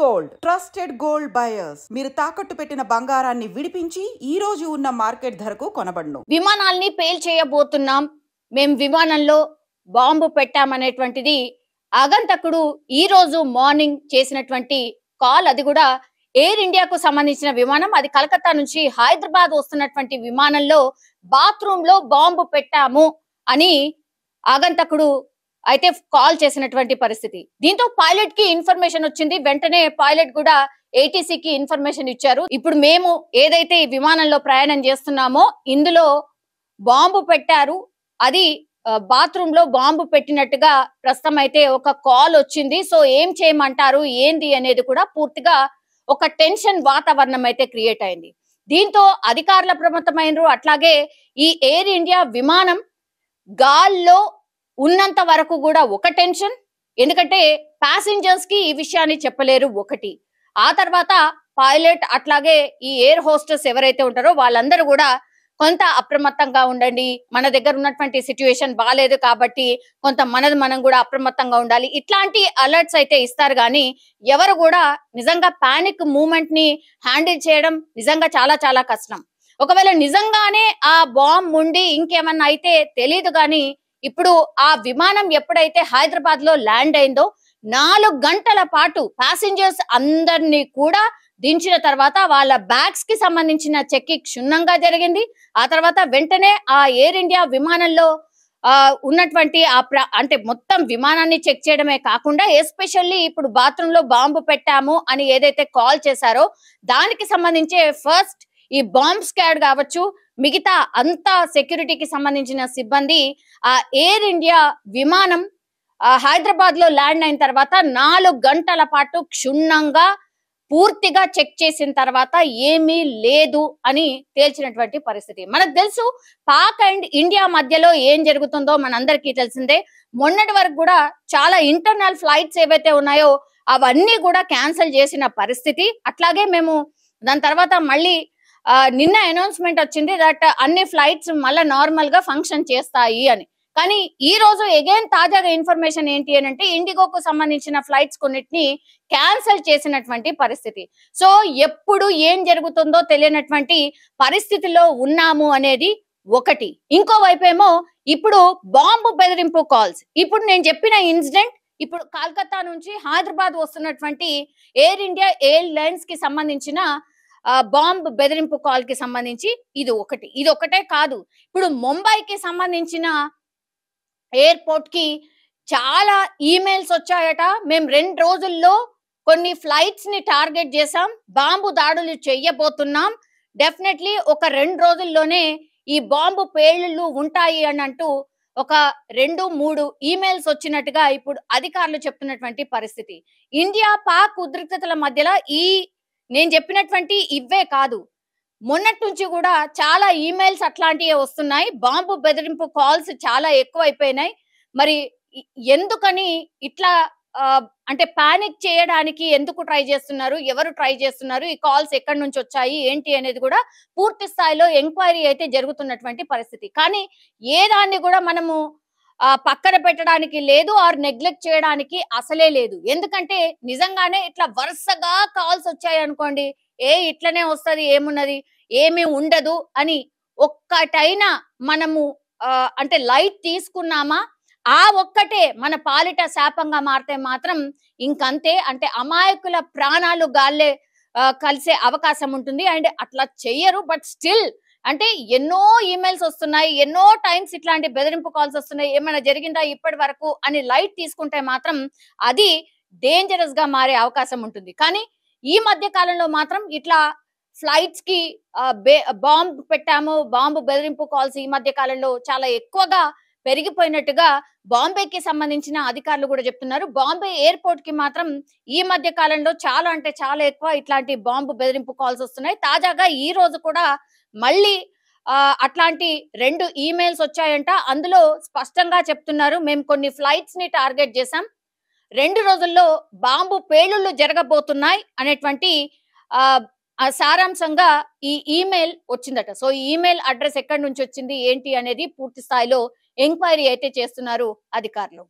Gold trusted gold buyers మీరు తాకట్టు పెట్టిన బంగారాన్ని విడిపించి ఈ రోజు ఉన్న మార్కెట్ ధరకు కొనబడును. విమానాల్ని పేల్ చేయబోతున్నాం, మేము విమానంలో బాంబు పెట్టామనేటువంటిది ఆగంతకుడు ఈ రోజు మార్నింగ్ చేసినటువంటి కాల్. అది కూడా ఎయిర్ ఇండియాకు సంబంధించిన విమానం. అది కలకత్తా నుంచి హైదరాబాద్ వస్తున్నటువంటి విమానంలో బాత్రూమ్ లో బాంబు పెట్టాము అని ఆగంతకుడు అయితే కాల్ చేసినటువంటి పరిస్థితి. దీంతో పైలట్ కి ఇన్ఫర్మేషన్ వచ్చింది. వెంటనే పైలట్ కూడా ఏటీసీకి ఇన్ఫర్మేషన్ ఇచ్చారు. ఇప్పుడు మేము ఏదైతే ఈ విమానంలో ప్రయాణం చేస్తున్నామో ఇందులో బాంబు పెట్టారు, అది బాత్రూమ్ లో బాంబు పెట్టినట్టుగా ప్రస్తుతం అయితే ఒక కాల్ వచ్చింది. సో ఏం చేయమంటారు ఏంది అనేది కూడా పూర్తిగా ఒక టెన్షన్ వాతావరణం అయితే క్రియేట్ అయింది. దీంతో అధికారుల అప్రమత్తమైనరు. అట్లాగే ఈ ఎయిర్ ఇండియా విమానం గాల్లో ఉన్నంత వరకు కూడా ఒక టెన్షన్, ఎందుకంటే ప్యాసింజర్స్ కి ఈ విషయాన్ని చెప్పలేరు ఒకటి. ఆ తర్వాత పైలట్ అట్లాగే ఈ ఎయిర్ హోస్టెస్ ఎవరైతే ఉంటారో వాళ్ళందరూ కూడా కొంత అప్రమత్తంగా ఉండండి, మన దగ్గర ఉన్నటువంటి సిచ్యువేషన్ బాగాలేదు కాబట్టి కొంత మనం కూడా అప్రమత్తంగా ఉండాలి, ఇట్లాంటి అలర్ట్స్ అయితే ఇస్తారు. కానీ ఎవరు కూడా నిజంగా పానిక్ మూమెంట్ ని హ్యాండిల్ చేయడం నిజంగా చాలా చాలా కష్టం. ఒకవేళ నిజంగానే ఆ బాంబ్ ఉండి ఇంకేమన్నా అయితే తెలియదు. కానీ ఇప్పుడు ఆ విమానం ఎప్పుడైతే హైదరాబాద్ లో ల్యాండ్ అయిందో 4 గంటల పాటు ప్యాసింజర్స్ అందరినీ కూడా దించిన తర్వాత వాళ్ళ బ్యాగ్స్ కి సంబంధించిన చెకింగ్ క్షుణ్ణంగా జరిగింది. ఆ తర్వాత వెంటనే ఆ ఎయిర్ ఇండియా విమానంలో ఉన్నటువంటి అంటే మొత్తం విమానాన్ని చెక్ చేయడమే కాకుండా ఎస్పెషల్లీ ఇప్పుడు బాత్రూమ్ లో బాంబు పెట్టాము అని ఏదైతే కాల్ చేశారో దానికి సంబంధించి ఫస్ట్ ఈ బాంబ్ స్క్వాడ్ కావచ్చు, మిగతా అంతా సెక్యూరిటీకి సంబంధించిన సిబ్బంది ఆ ఎయిర్ ఇండియా విమానం హైదరాబాద్ లో ల్యాండ్ అయిన తర్వాత 4 గంటల పాటు క్షుణ్ణంగా పూర్తిగా చెక్ చేసిన తర్వాత ఏమీ లేదు అని తేల్చినటువంటి పరిస్థితి. మనకు తెలుసు పాక్ అండ్ ఇండియా మధ్యలో ఏం జరుగుతుందో మనందరికీ తెలిసిందే. మొన్నటి వరకు కూడా చాలా ఇంటర్నల్ ఫ్లైట్స్ ఏవైతే ఉన్నాయో అవన్నీ కూడా క్యాన్సిల్ చేసిన పరిస్థితి. అట్లాగే మేము దాని తర్వాత మళ్ళీ నిన్న అనౌన్స్మెంట్ వచ్చింది దట్ అన్ని ఫ్లైట్స్ మళ్ళీ నార్మల్ గా ఫంక్షన్ చేస్తాయి అని. కానీ ఈ రోజు అగైన్ తాజాగా ఇన్ఫర్మేషన్ ఏంటి అని అంటే ఇండిగోకు సంబంధించిన ఫ్లైట్స్ కొన్నిటిని క్యాన్సిల్ చేసినటువంటి పరిస్థితి. సో ఎప్పుడు ఏం జరుగుతుందో తెలియనటువంటి పరిస్థితిలో ఉన్నాము అనేది ఒకటి. ఇంకోవైపు ఏమో ఇప్పుడు బాంబు బెదిరింపు కాల్స్. ఇప్పుడు నేను చెప్పిన ఇన్సిడెంట్ ఇప్పుడు కలకత్తా నుంచి హైదరాబాద్ వస్తున్నటువంటి ఎయిర్ ఇండియా ఎయిర్లైన్స్ కి సంబంధించిన బాంబ్ బెదిరింపు కాల్ కి సంబంధించి ఇది ఒకటే కాదు. ఇప్పుడు ముంబైకి సంబంధించిన ఎయిర్పోర్ట్ కి చాలా ఈమెయిల్స్ వచ్చాయట. మేము 2 రోజుల్లో కొన్ని ఫ్లైట్స్ ని టార్గెట్ చేసాం, బాంబు దాడులు చెయ్యబోతున్నాం, డెఫినెట్లీ ఒక 2 రోజుల్లోనే ఈ బాంబు పేలుళ్ళు ఉంటాయి అని అంటూ ఒక 2-3 ఈమెయిల్స్ వచ్చినట్టుగా ఇప్పుడు అధికారులు చెప్తున్నటువంటి పరిస్థితి. ఇండియా పాక్ ఉద్రిక్తతల మధ్యలో ఈ నేను చెప్పినటువంటి ఇవే కాదు, మొన్నటి నుంచి కూడా చాలా ఈమెయిల్స్ అట్లాంటివే వస్తున్నాయి. బాంబు బెదిరింపు కాల్స్ చాలా ఎక్కువైపోయినాయి. మరి ఎందుకని ఇట్లా అంటే పానిక్ చేయడానికి ఎందుకు ట్రై చేస్తున్నారు, ఎవరు ట్రై చేస్తున్నారు, ఈ కాల్స్ ఎక్కడి నుంచి వచ్చాయి ఏంటి అనేది కూడా పూర్తి స్థాయిలో ఎంక్వైరీ అయితే జరుగుతున్నటువంటి పరిస్థితి. కానీ ఏ దాన్ని కూడా మనము పక్కన పెట్టడానికి లేదు, ఆర్ నెగ్లెక్ట్ చేయడానికి అసలే లేదు. ఎందుకంటే నిజంగానే ఇట్లా వరుసగా కాల్స్ వచ్చాయి అనుకోండి, ఇట్లనే వస్తది ఏమున్నది ఏమీ ఉండదు అని ఒక్కటైనా మనము అంటే లైట్ తీసుకున్నామా, ఆ ఒక్కటే మన పాలిట శాపంగా మారితే మాత్రం ఇంకంతే. అంటే అమాయకుల ప్రాణాలు గాల్లే కలిసే అవకాశం ఉంటుంది. అండ్ అట్లా చెయ్యరు. బట్ స్టిల్ అంటే ఎన్నో ఈమెయిల్స్ వస్తున్నాయి, ఎన్నో టైమ్స్ ఇట్లాంటి బెదిరింపు కాల్స్ వస్తున్నాయి, ఏమైనా జరిగిందా ఇప్పటి వరకు అని లైట్ తీసుకుంటే మాత్రం అది డేంజరస్ గా మారే అవకాశం ఉంటుంది. కానీ ఈ మధ్య కాలంలో మాత్రం ఇట్లా ఫ్లైట్స్ కి బాంబు పెట్టాము, బాంబు బెదిరింపు కాల్స్ ఈ మధ్య కాలంలో చాలా ఎక్కువగా పెరిగిపోయినట్టుగా బాంబేకి సంబంధించిన అధికారులు కూడా చెప్తున్నారు. బాంబే ఎయిర్పోర్ట్ కి మాత్రం ఈ మధ్య కాలంలో చాలా అంటే చాలా ఎక్కువ ఇట్లాంటి బాంబు బెదిరింపు కాల్స్ వస్తున్నాయి. తాజాగా ఈ రోజు కూడా మళ్ళీ అట్లాంటి 2 ఈమెయిల్స్ వచ్చాయంట. అందులో స్పష్టంగా చెప్తున్నారు, మేము కొన్ని ఫ్లైట్స్ ని టార్గెట్ చేశాం, 2 రోజుల్లో బాంబు పేలుళ్ళు జరగబోతున్నాయి అనేటువంటి సారాంశంగా ఈ ఈమెయిల్ వచ్చిందట. సో ఈ ఈమెయిల్ అడ్రస్ ఎక్కడి నుంచి వచ్చింది ఏంటి అనేది పూర్తి స్థాయిలో ఎంక్వైరీ అయితే చేస్తున్నారు అధికారులు.